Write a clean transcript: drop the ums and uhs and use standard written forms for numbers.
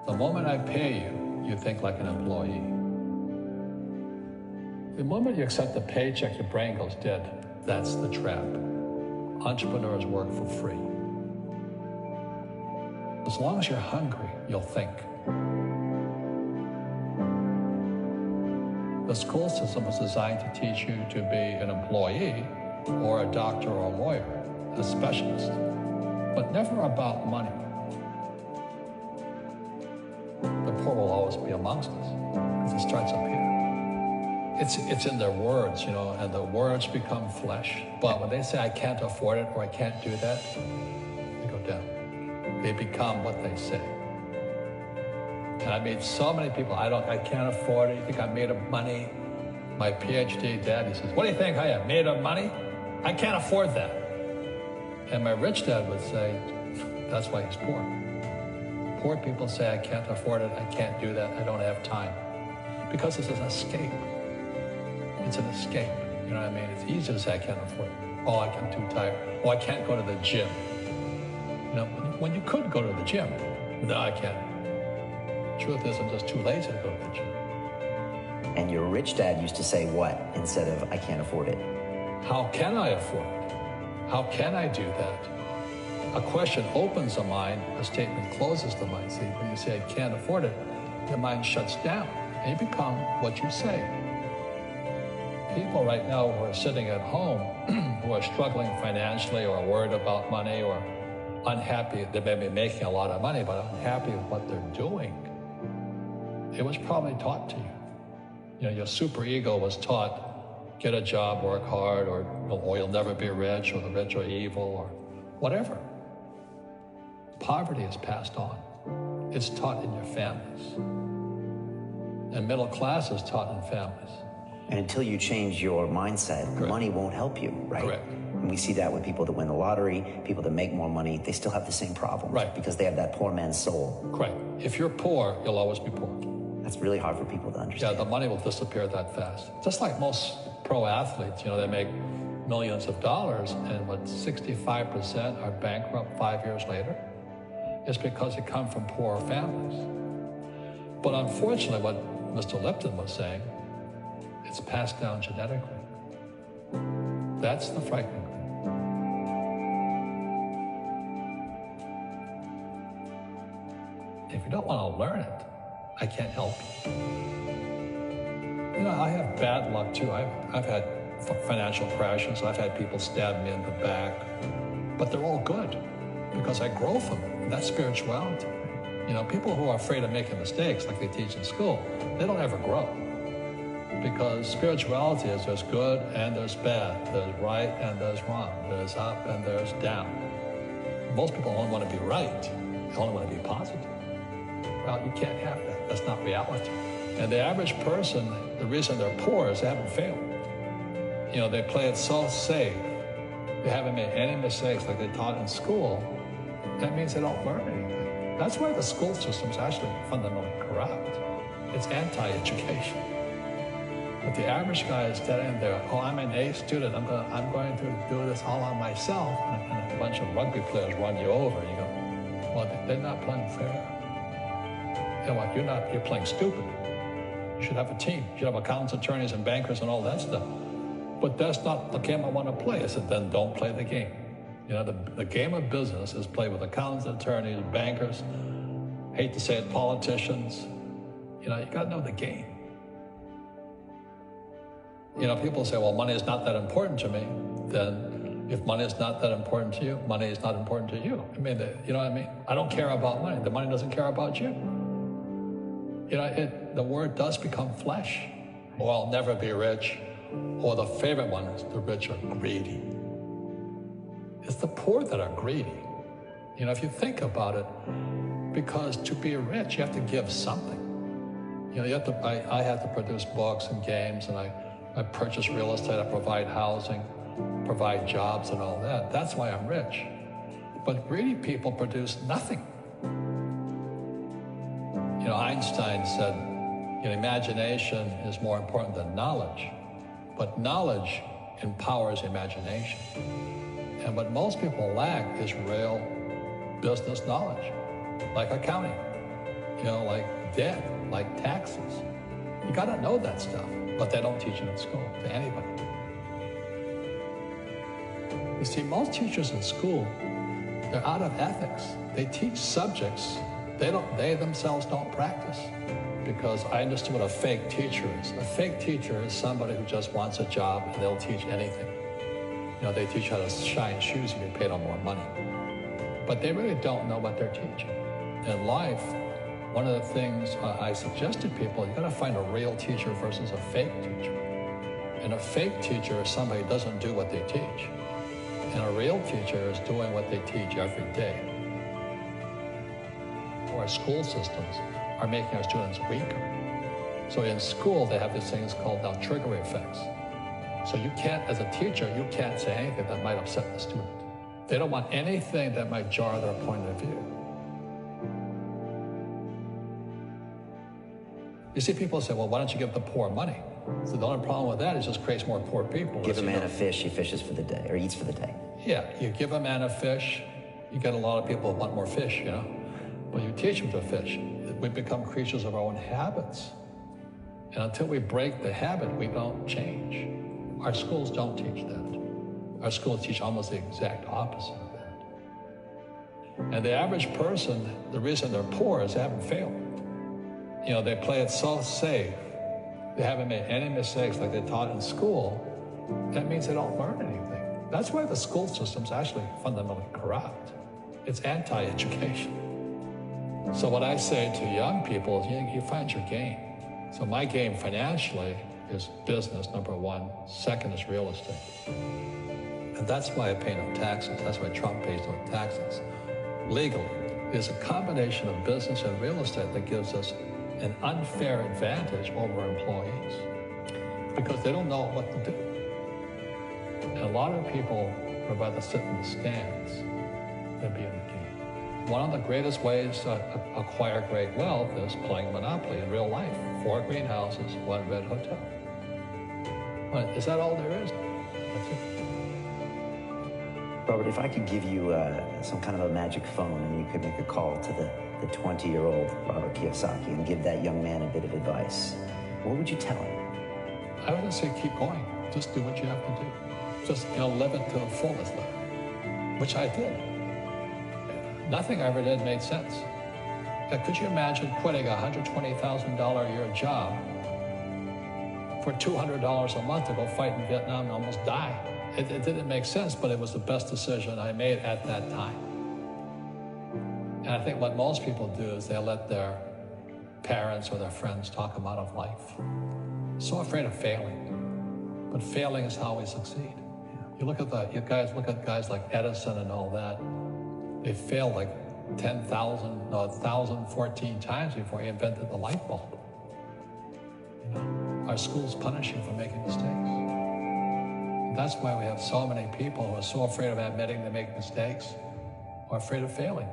The moment I pay you, you think like an employee. The moment you accept the paycheck, your brain goes dead. That's the trap. Entrepreneurs work for free. As long as you're hungry, you'll think. The school system was designed to teach you to be an employee or a doctor or a lawyer, a specialist, but never about money. The poor will always be amongst us because it starts up here. It's in their words, you know, and the words become flesh. But when they say, I can't afford it or I can't do that, they go down. They become what they say. And I meet so many people, I can't afford it. You think I'm made of money? My PhD dad, he says, what do you think I am, made of money? I can't afford that. And my rich dad would say, that's why he's poor. Poor people say, I can't afford it, I can't do that, I don't have time. Because it's an escape. It's an escape, you know what I mean? It's easy to say, I can't afford it. Oh, I'm too tired. Oh, I can't go to the gym. You know, when you could go to the gym. No, I can't. Truth is, I'm just too lazy to go to the gym. And your rich dad used to say what instead of, I can't afford it? How can I afford it? How can I do that? A question opens the mind, a statement closes the mind. See, when you say, I can't afford it, your mind shuts down, and you become what you say. People right now who are sitting at home, who are struggling financially or worried about money or unhappy, they may be making a lot of money, but unhappy with what they're doing. It was probably taught to you. You know, your superego was taught, get a job, work hard, or you'll never be rich, or the rich are evil, or whatever. Poverty is passed on. It's taught in your families. And middle class is taught in families. And until you change your mindset, Correct. Money won't help you, right? Correct. And we see that with people that win the lottery, people that make more money, they still have the same problems. Right. Because they have that poor man's soul. Correct. If you're poor, you'll always be poor. That's really hard for people to understand. Yeah, the money will disappear that fast. Just like most pro athletes, you know, they make millions of dollars, and what, 65% are bankrupt 5 years later? It's because they come from poor families. But unfortunately, what Mr. Lipton was saying, it's passed down genetically. That's the frightening thing. If you don't want to learn it, I can't help you. You know, I have bad luck too. I've had financial crashes. I've had people stab me in the back, but they're all good because I grow from it. And that's spirituality. You know, people who are afraid of making mistakes, like they teach in school, they don't ever grow. Because spirituality is there's good and there's bad, there's right and there's wrong, there's up and there's down. Most people only want to be right, they only want to be positive. Well, you can't have that, that's not reality. And the average person, the reason they're poor is they haven't failed. You know, they play it so safe, they haven't made any mistakes like they taught in school. That means they don't learn anything. That's why the school system's actually fundamentally corrupt. It's anti-education. But the average guy is standing there, oh, I'm an A student, I'm going to do this all on myself, and a bunch of rugby players run you over, and you go, well, they're not playing fair. You know what, you're playing stupid. You should have a team. You should have accountants, attorneys, and bankers, and all that stuff. But that's not the game I want to play. I said, then don't play the game. You know, the game of business is played with accountants, attorneys, bankers, hate to say it, politicians. You know, you got to know the game. You know, people say, well, money is not that important to me. Then if money is not that important to you, money is not important to you. I mean, you know what I mean? I don't care about money. The money doesn't care about you. You know, the word does become flesh. Or I'll never be rich. Or the favorite one is the rich are greedy. It's the poor that are greedy. You know, if you think about it, because to be rich, you have to give something. You know, I have to produce books and games, and I purchase real estate, I provide housing, provide jobs and all that. That's why I'm rich. But greedy people produce nothing. You know, Einstein said, you know, imagination is more important than knowledge, but knowledge empowers imagination. And what most people lack is real business knowledge, like accounting. like debt, like taxes. You got to know that stuff, but they don't teach it in school to anybody. You see, most teachers in school, they're out of ethics. They teach subjects they themselves don't practice. Because I understood what a fake teacher is. A fake teacher is somebody who just wants a job and they'll teach anything. They teach how to shine shoes and get paid on more money. But they really don't know what they're teaching. In life, one of the things I suggest to people, you gotta find a real teacher versus a fake teacher. And a fake teacher is somebody who doesn't do what they teach. And a real teacher is doing what they teach every day. Our school systems are making our students weaker. So in school, they have these things called now trigger effects. So you can't, as a teacher, you can't say anything that might upset the student. They don't want anything that might jar their point of view. You see people say, well, why don't you give the poor money? So the only problem with that is it just creates more poor people. Give a man a fish, he fishes for the day, or eats for the day. Yeah, you give a man a fish, you get a lot of people who want more fish, But you teach them to fish. We become creatures of our own habits. And until we break the habit, we don't change. Our schools don't teach that. Our schools teach almost the exact opposite of that. And the average person, the reason they're poor is they haven't failed. They play it so safe. They haven't made any mistakes like they taught in school. That means they don't learn anything. That's why the school system's actually fundamentally corrupt. It's anti-education. So what I say to young people is, you find your game. So my game financially is business, number one. Second is real estate. And that's why I pay no taxes. That's why Trump pays no taxes. Legally, there's a combination of business and real estate that gives us an unfair advantage over employees because they don't know what to do. And a lot of people would rather sit in the stands than be in the game. One of the greatest ways to acquire great wealth is playing Monopoly in real life. 4 greenhouses, 1 red hotel. But is that all there is? That's it. Robert, if I could give you some kind of a magic phone and you could make a call to the 20-year-old Robert Kiyosaky and give that young man a bit of advice, what would you tell him? I would just say keep going. Just do what you have to do. Just live it to the fullest, which I did. Nothing I ever did made sense. Could you imagine quitting a $120,000 a year job for $200 a month to go fight in Vietnam and almost die? It didn't make sense, but it was the best decision I made at that time. And I think what most people do is they let their parents or their friends talk them out of life. So afraid of failing. But failing is how we succeed. You look at guys like Edison and all that. They failed like 1,014 times before he invented the light bulb. Our schools punish you for making mistakes. And that's why we have so many people who are so afraid of admitting they make mistakes or afraid of failing.